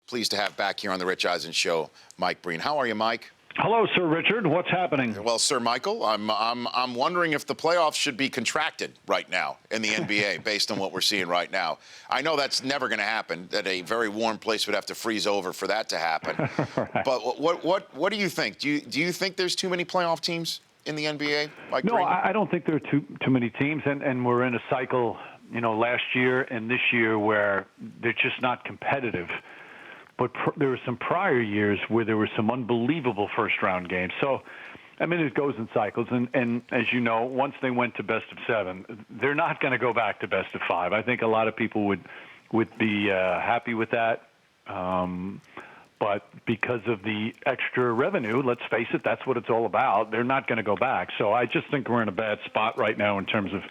Pleased to have back here on the Rich Eisen Show, Mike Breen. How are you, Mike? Hello, Sir Richard. What's happening? Well, Sir Michael, I'm wondering if the playoffs should be contracted right now in the NBA based on what we're seeing right now. I know that's never going to happen, that a very warm place would have to freeze over for that to happen. Right. But what do you think? Do you think there's too many playoff teams in the NBA, Mike No, Breen? I don't think there are too many teams, and we're in a cycle, last year and this year where they're just not competitive. But there were some prior years where there were some unbelievable first-round games. So, it goes in cycles. And as you know, once they went to best of 7, they're not going to go back to best of 5. I think a lot of people would be happy with that. But because of the extra revenue, let's face it, that's what it's all about. They're not going to go back. So I just think we're in a bad spot right now in terms of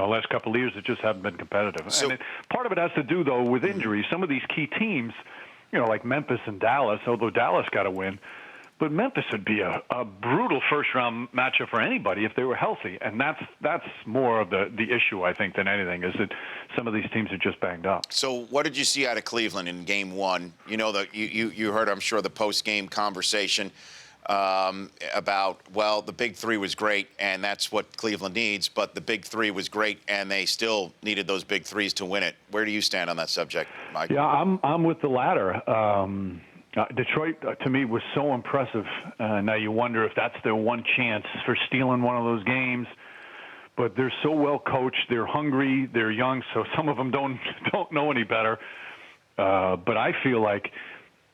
last couple of years that just haven't been competitive. So, and part of it has to do, though, with injuries. Some of these key teams, like Memphis and Dallas, although Dallas got to win, but Memphis would be a brutal first-round matchup for anybody if they were healthy. And that's more of the issue, I think, than anything, is that some of these teams are just banged up. So what did you see out of Cleveland in Game 1? You heard, I'm sure, the post-game conversation about, well, the big three was great, and that's what Cleveland needs, but the big three was great, and they still needed those big threes to win it. Where do you stand on that subject, Mike? Yeah, I'm with the latter. Detroit, to me, was so impressive. Now you wonder if that's their one chance for stealing one of those games. But they're so well coached. They're hungry. They're young, so some of them don't know any better. But I feel like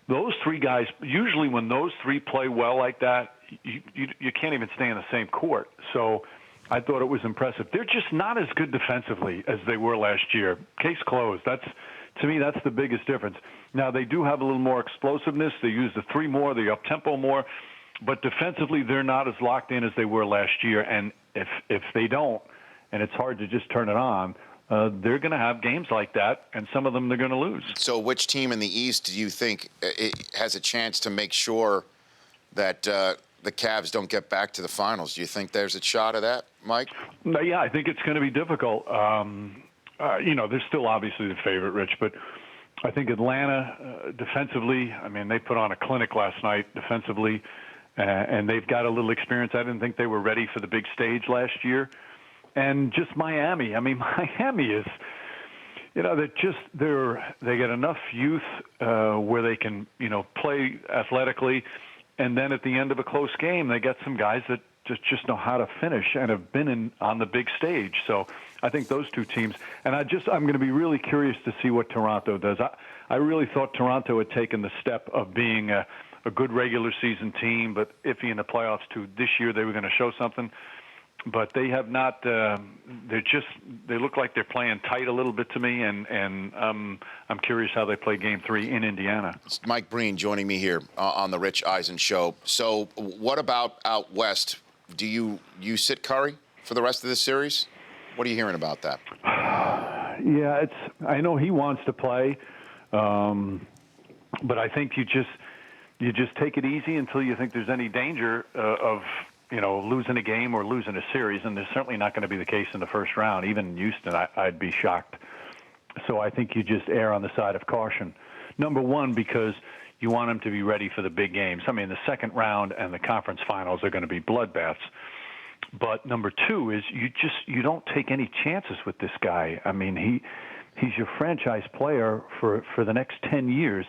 those three guys, usually when those three play well like that, you can't even stay in the same court. So I thought it was impressive. They're just not as good defensively as they were last year. Case closed. To me, that's the biggest difference. Now, they do have a little more explosiveness. They use the three more, the up-tempo more. But defensively, they're not as locked in as they were last year. And if they don't, and it's hard to just turn it on, they're going to have games like that, and some of them they're going to lose. So which team in the East do you think has a chance to make sure that the Cavs don't get back to the finals? Do you think there's a shot of that, Mike? No, yeah, I think it's going to be difficult. They're still obviously the favorite, Rich, but I think Atlanta defensively, they put on a clinic last night defensively, and they've got a little experience. I didn't think they were ready for the big stage last year. And just Miami. Miami is, they get enough youth where they can, play athletically, and then at the end of a close game, they get some guys that just know how to finish and have been on the big stage. So I think those two teams, and I'm going to be really curious to see what Toronto does. I really thought Toronto had taken the step of being a good regular season team, but iffy in the playoffs too. This year they were going to show something. But they have not. They look like they're playing tight a little bit to me, and I'm curious how they play Game 3 in Indiana. It's Mike Breen joining me here on the Rich Eisen Show. So, what about out west? Do you sit Curry for the rest of this series? What are you hearing about that? Yeah, I know he wants to play, but I think you just take it easy until you think there's any danger of losing a game or losing a series, and there's certainly not going to be the case in the first round. Even in Houston, I'd be shocked. So I think you just err on the side of caution. Number one, because you want them to be ready for the big games. The second round and the conference finals are going to be bloodbaths. But number two is you don't take any chances with this guy. He's your franchise player for the next 10 years,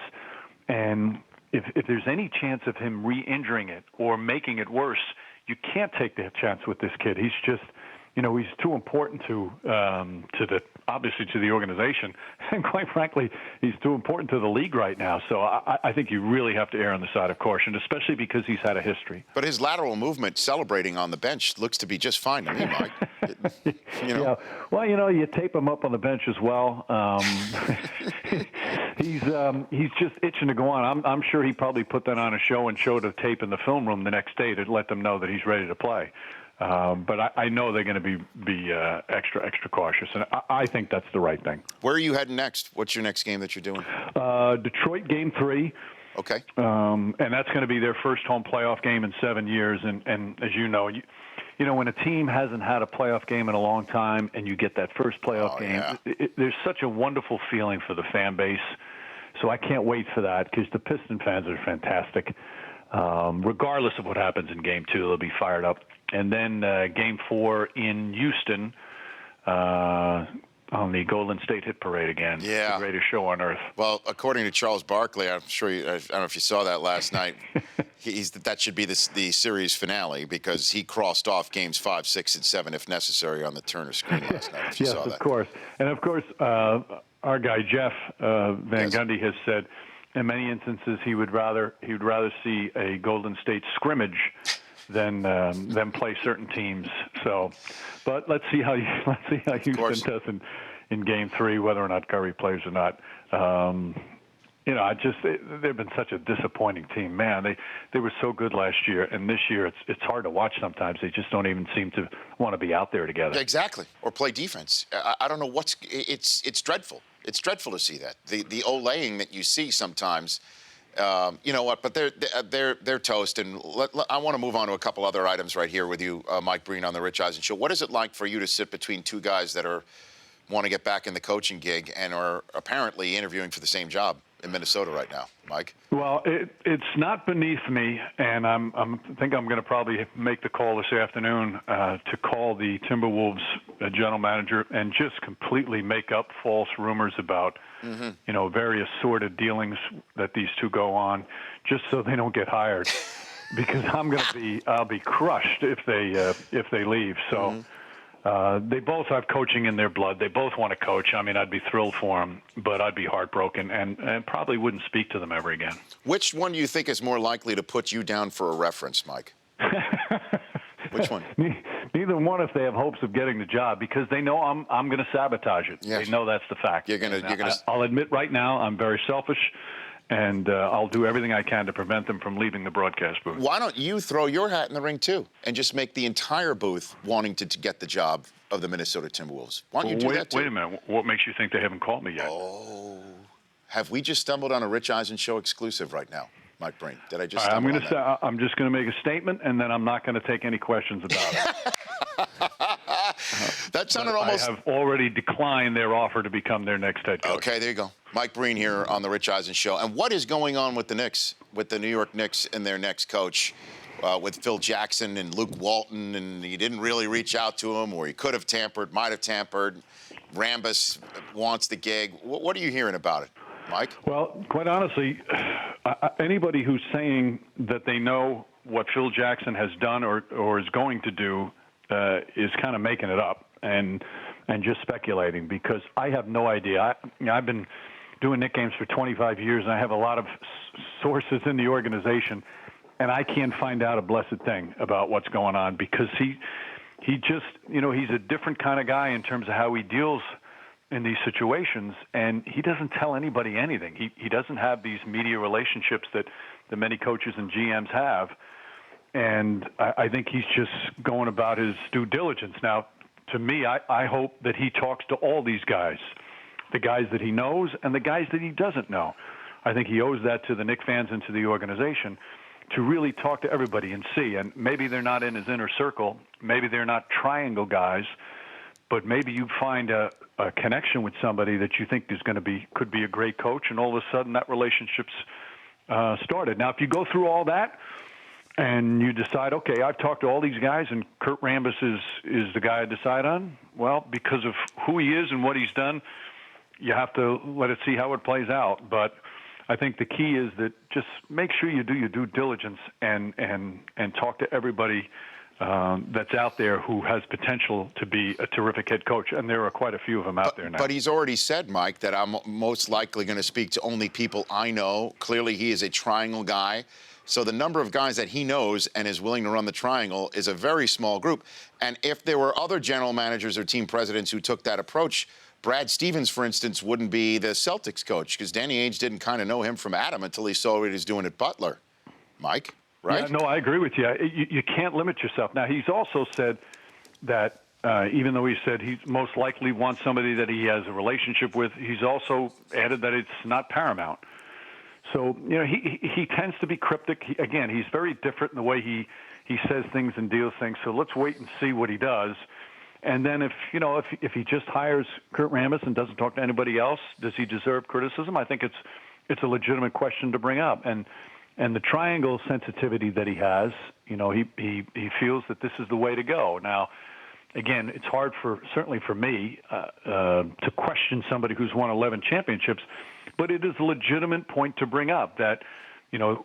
and if there's any chance of him re-injuring it or making it worse, you can't take that chance with this kid. He's just, he's too important to the organization, and quite frankly, he's too important to the league right now. So I think you really have to err on the side of caution, especially because he's had a history. But his lateral movement, celebrating on the bench, looks to be just fine to me, Mike. Yeah. Well, you tape him up on the bench as well. He's just itching to go on. I'm sure he probably put that on a show and showed a tape in the film room the next day to let them know that he's ready to play. But I know they're going to be extra cautious, and I think that's the right thing. Where are you heading next? What's your next game that you're doing? Detroit, Game 3. Okay. And that's going to be their first home playoff game in 7 years. And as you know, when a team hasn't had a playoff game in a long time and you get that first playoff game, yeah. There's such a wonderful feeling for the fan base. So I can't wait for that because the Piston fans are fantastic. Regardless of what happens in Game 2, they'll be fired up. And then Game 4 in Houston on the Golden State Hit Parade again. Yeah. The greatest show on earth. Well, according to Charles Barkley, I'm sure I don't know if you saw that last night. That should be the series finale because he crossed off games 5, 6, and 7 if necessary on the Turner screen last night. If you yes, saw that. of course. And of course, our guy Jeff Van Gundy has said, in many instances, he would rather see a Golden State scrimmage than play certain teams. So, but let's see how Houston does in Game 3, whether or not Curry plays or not. They've been such a disappointing team. Man, they were so good last year, and this year it's hard to watch sometimes. They just don't even seem to want to be out there together. Exactly, or play defense. I don't know it's dreadful. It's dreadful to see that the olaying that you see sometimes. You know what? But they're toast. And I want to move on to a couple other items right here with you, Mike Breen, on the Rich Eisen Show. What is it like for you to sit between two guys that want to get back in the coaching gig and are apparently interviewing for the same job in Minnesota right now, Mike? Well, it's not beneath me, and I think I'm going to probably make the call this afternoon to call the Timberwolves general manager and just completely make up false rumors about various sordid dealings that these two go on, just so they don't get hired. Because I'll be crushed if they leave. So. They both have coaching in their blood. They both want to coach. I mean, I'd be thrilled for them, but I'd be heartbroken and probably wouldn't speak to them ever again. Which one do you think is more likely to put you down for a reference, Mike? Which one? Neither one if they have hopes of getting the job, because they know I'm going to sabotage it. Yes. They know that's the fact. I'll admit right now I'm very selfish. And I'll do everything I can to prevent them from leaving the broadcast booth. Why don't you throw your hat in the ring, too, and just make the entire booth wanting to get the job of the Minnesota Timberwolves? Why don't you do that, too? Wait a minute. What makes you think they haven't called me yet? Oh, have we just stumbled on a Rich Eisen Show exclusive right now, Mike Breen? Did I just I'm just going to make a statement, and then I'm not going to take any questions about it. That sounded almost... I have already declined their offer to become their next head coach. Okay, there you go. Mike Breen here on the Rich Eisen Show. And what is going on with the Knicks, with the New York Knicks and their next coach, with Phil Jackson and Luke Walton, and he didn't really reach out to him, or he could have tampered, might have tampered. Rambus wants the gig. What are you hearing about it, Mike? Well, quite honestly, anybody who's saying that they know what Phil Jackson has done or is going to do is kind of making it up and just speculating, because I have no idea. I've been doing Knick games for 25 years, and I have a lot of sources in the organization, and I can't find out a blessed thing about what's going on, because he just, he's a different kind of guy in terms of how he deals in these situations, and he doesn't tell anybody anything. He doesn't have these media relationships that many coaches and GMs have. And I think he's just going about his due diligence. Now, to me, I hope that he talks to all these guys, the guys that he knows and the guys that he doesn't know. I think he owes that to the Knicks fans and to the organization to really talk to everybody and see. And maybe they're not in his inner circle. Maybe they're not triangle guys. But maybe you find a connection with somebody that you think could be a great coach, and all of a sudden that relationship's started. Now, if you go through all that, and you decide, okay, I've talked to all these guys, and Kurt Rambis is the guy I decide on, well, because of who he is and what he's done, you have to let it see how it plays out. But I think the key is that just make sure you do your due diligence and talk to everybody that's out there who has potential to be a terrific head coach, and there are quite a few of them out there now. But he's already said, Mike, that I'm most likely going to speak to only people I know. Clearly, he is a triangle guy. So the number of guys that he knows and is willing to run the triangle is a very small group. And if there were other general managers or team presidents who took that approach, Brad Stevens, for instance, wouldn't be the Celtics coach, because Danny Ainge didn't kind of know him from Adam until he saw what he was doing at Butler. Mike, right? Yeah, no, I agree with you. You can't limit yourself. Now, he's also said that even though he said he most likely wants somebody that he has a relationship with, he's also added that it's not paramount. So, he tends to be cryptic. Again, he's very different in the way he says things and deals things. So let's wait and see what he does. And then if he just hires Kurt Rambis and doesn't talk to anybody else, does he deserve criticism? I think it's a legitimate question to bring up. And the triangle sensitivity that he has, he feels that this is the way to go. Now, again, it's hard certainly for me to question somebody who's won 11 championships, but it is a legitimate point to bring up that,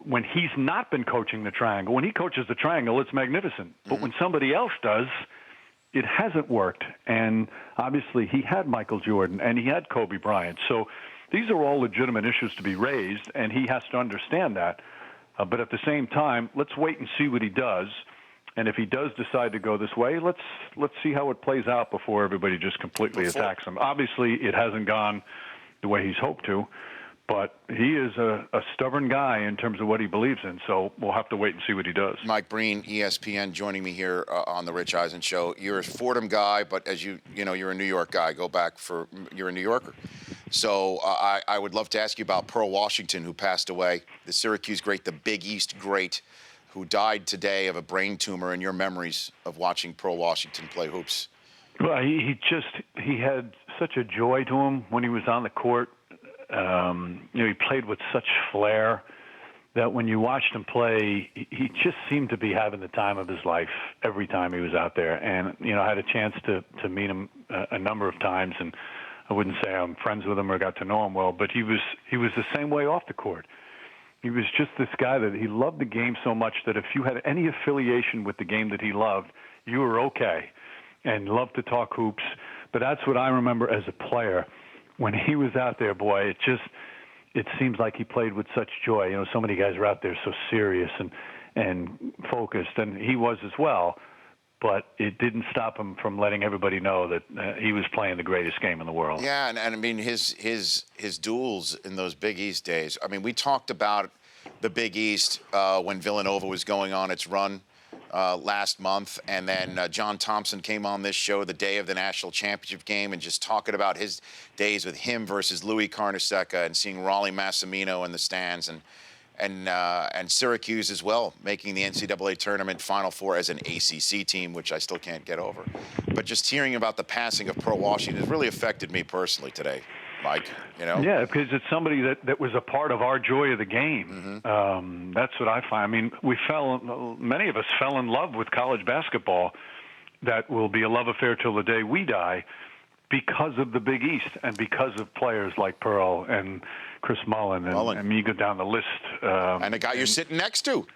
when he's not been coaching the triangle, when he coaches the triangle, it's magnificent. But when somebody else does, it hasn't worked. And obviously he had Michael Jordan and he had Kobe Bryant. So these are all legitimate issues to be raised, and he has to understand that. But at the same time, let's wait and see what he does. And if he does decide to go this way, let's see how it plays out before everybody just completely attacks him. Obviously, it hasn't gone the way he's hoped to, but he is a stubborn guy in terms of what he believes in. So we'll have to wait and see what he does. Mike Breen, ESPN, joining me here on the Rich Eisen Show. You're a Fordham guy, but as you're a New York guy. You're a New Yorker. So I would love to ask you about Pearl Washington, who passed away, the Syracuse great, the Big East great, who died today of a brain tumor, and your memories of watching Pearl Washington play hoops. Well, he had such a joy to him when he was on the court. He played with such flair that when you watched him play, he just seemed to be having the time of his life every time he was out there. And, I had a chance to meet him a number of times, and I wouldn't say I'm friends with him or got to know him well, but he was the same way off the court. He was just this guy that he loved the game so much that if you had any affiliation with the game that he loved, you were okay, and loved to talk hoops. But that's what I remember as a player. When he was out there, boy, it seems like he played with such joy. So many guys are out there so serious and focused, and he was as well. But it didn't stop him from letting everybody know that he was playing the greatest game in the world. Yeah, and I mean his duels in those Big East days. I mean, we talked about the Big East when Villanova was going on its run last month, and then John Thompson came on this show the day of the national championship game and just talking about his days with him versus Louis Carnesecca and seeing Raleigh Massimino in the stands and Syracuse as well, making the NCAA tournament Final Four as an ACC team, which I still can't get over. But just hearing about the passing of Pearl Washington has really affected me personally today, Mike. Yeah, because it's somebody that was a part of our joy of the game. Mm-hmm. That's what I find. I mean, many of us fell in love with college basketball. That will be a love affair till the day we die, because of the Big East and because of players like Pearl and Chris Mullin. I mean, you go down the list. And the guy you're sitting next to,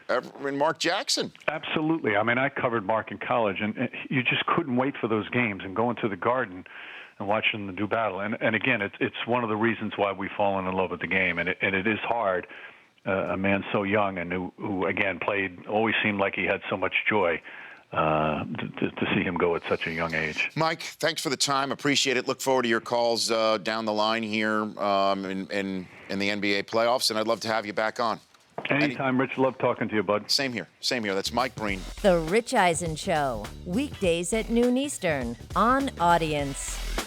Mark Jackson. Absolutely. I mean, I covered Mark in college, and you just couldn't wait for those games and going to the Garden and watching them do battle. And again, it's one of the reasons why we've fallen in love with the game. And it is hard, a man so young and who again, always seemed like he had so much joy. To see him go at such a young age. Mike, thanks for the time. Appreciate it. Look forward to your calls down the line here in the NBA playoffs, and I'd love to have you back on. Anytime, Rich. Love talking to you, bud. Same here. That's Mike Breen. The Rich Eisen Show, weekdays at noon Eastern on Audience.